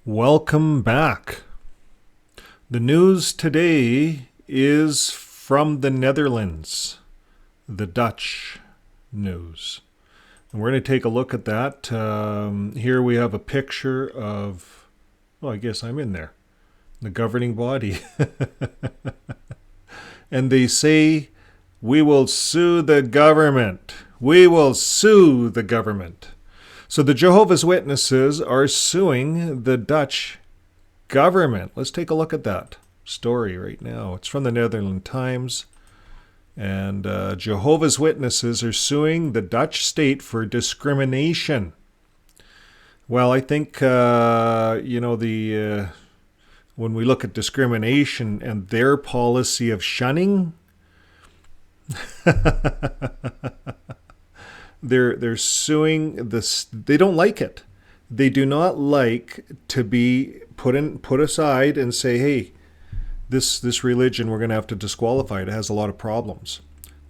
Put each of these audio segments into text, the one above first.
Welcome back. The news today is from the Netherlands, the Dutch news. And we're going to take a look at that. Here we have a picture of, I guess I'm in there, the governing body. And they say, we will sue the government. We will sue the government. So the Jehovah's Witnesses are suing the Dutch government. Let's take a look at that story right now. It's from the Netherlands Times. And Jehovah's Witnesses are suing the Dutch state for discrimination. Well, I think, when we look at discrimination and their policy of shunning, They're suing this. They don't like it. They do not like to be put aside and say, hey, this religion, we're going to have to disqualify it. It has a lot of problems.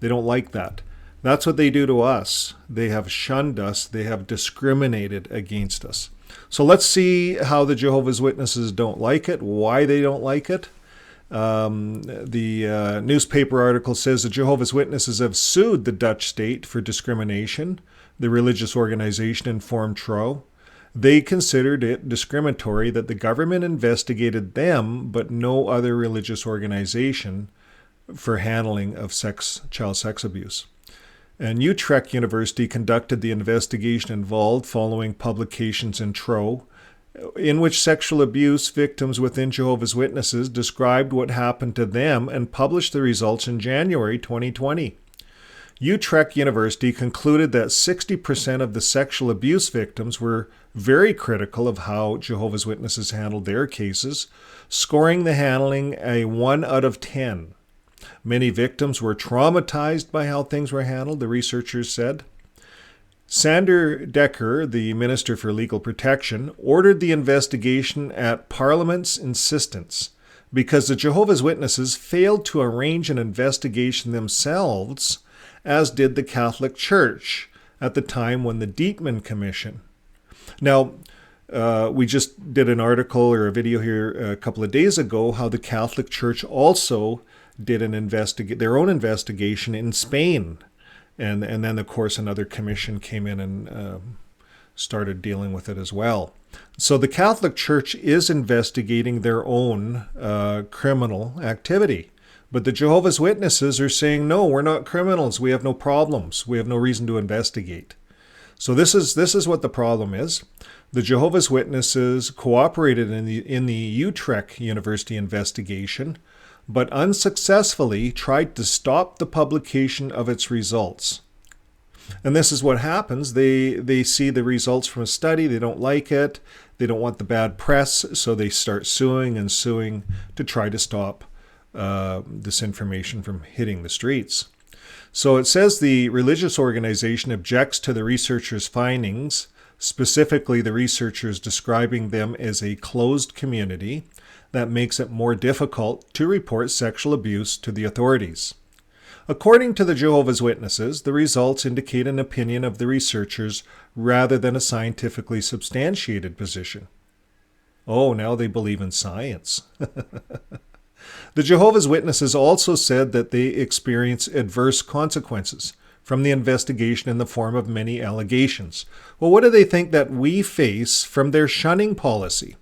They don't like that. That's what they do to us. They have shunned us. They have discriminated against us. So let's see how the Jehovah's Witnesses don't like it, why they don't like it. The newspaper article says the Jehovah's Witnesses have sued the Dutch state for discrimination. The religious organization informed Trouw. They considered it discriminatory that the government investigated them, but no other religious organization, for handling of child sex abuse. And Utrecht University conducted the investigation involved following publications in Trouw, in which sexual abuse victims within Jehovah's Witnesses described what happened to them and published the results in January 2020. Utrecht University concluded that 60% of the sexual abuse victims were very critical of how Jehovah's Witnesses handled their cases, scoring the handling a 1 out of 10. Many victims were traumatized by how things were handled, the researchers said. Sander Dekker, the Minister for Legal Protection, ordered the investigation at Parliament's insistence because the Jehovah's Witnesses failed to arrange an investigation themselves, as did the Catholic Church at the time when the Dietman Commission. Now, we just did an article or a video here a couple of days ago how the Catholic Church also did their own investigation in Spain. And then, of course, another commission came in and started dealing with it as well. So the Catholic Church is investigating their own criminal activity. But the Jehovah's Witnesses are saying, no, we're not criminals. We have no problems. We have no reason to investigate. So this is what the problem is. The Jehovah's Witnesses cooperated in the Utrecht University investigation, but unsuccessfully tried to stop the publication of its results. And this is what happens. They see the results from a study. They don't like it. They don't want the bad press, so they start suing and suing to try to stop this information from hitting the streets. So it says the religious organization objects to the researchers' findings, specifically the researchers describing them as a closed community that makes it more difficult to report sexual abuse to the authorities. According to the Jehovah's Witnesses, the results indicate an opinion of the researchers rather than a scientifically substantiated position. Oh, now they believe in science. The Jehovah's Witnesses also said that they experience adverse consequences from the investigation in the form of many allegations. Well, what do they think that we face from their shunning policy?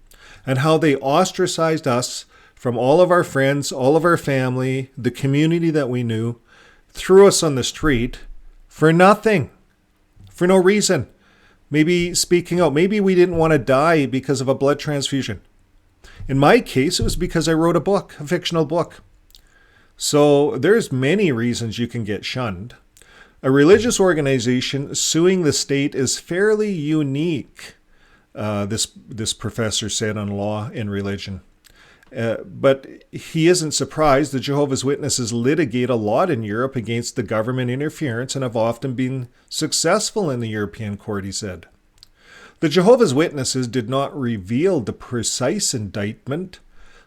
And how they ostracized us from all of our friends, all of our family, the community that we knew, threw us on the street for nothing, for no reason. Maybe speaking out, maybe we didn't want to die because of a blood transfusion. In my case, it was because I wrote a book, a fictional book. So there's many reasons you can get shunned. A religious organization suing the state is fairly unique. This professor said on law and religion. But he isn't surprised. The Jehovah's Witnesses litigate a lot in Europe against the government interference and have often been successful in the European court, he said. The Jehovah's Witnesses did not reveal the precise indictment,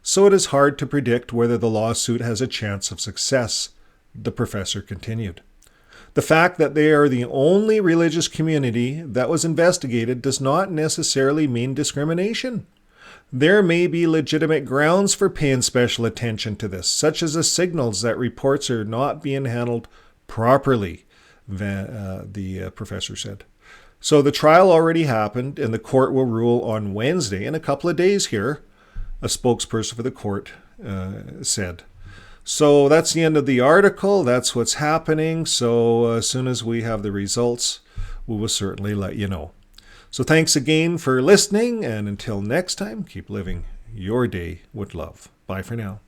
so it is hard to predict whether the lawsuit has a chance of success, the professor continued. The fact that they are the only religious community that was investigated does not necessarily mean discrimination. There may be legitimate grounds for paying special attention to this, such as the signals that reports are not being handled properly, the professor said. So the trial already happened, and the court will rule on Wednesday, in a couple of days here, a spokesperson for the court said. So that's the end of the article. That's what's happening. So as soon as we have the results, we will certainly let you know. So thanks again for listening, and until next time, keep living your day with love. Bye for now.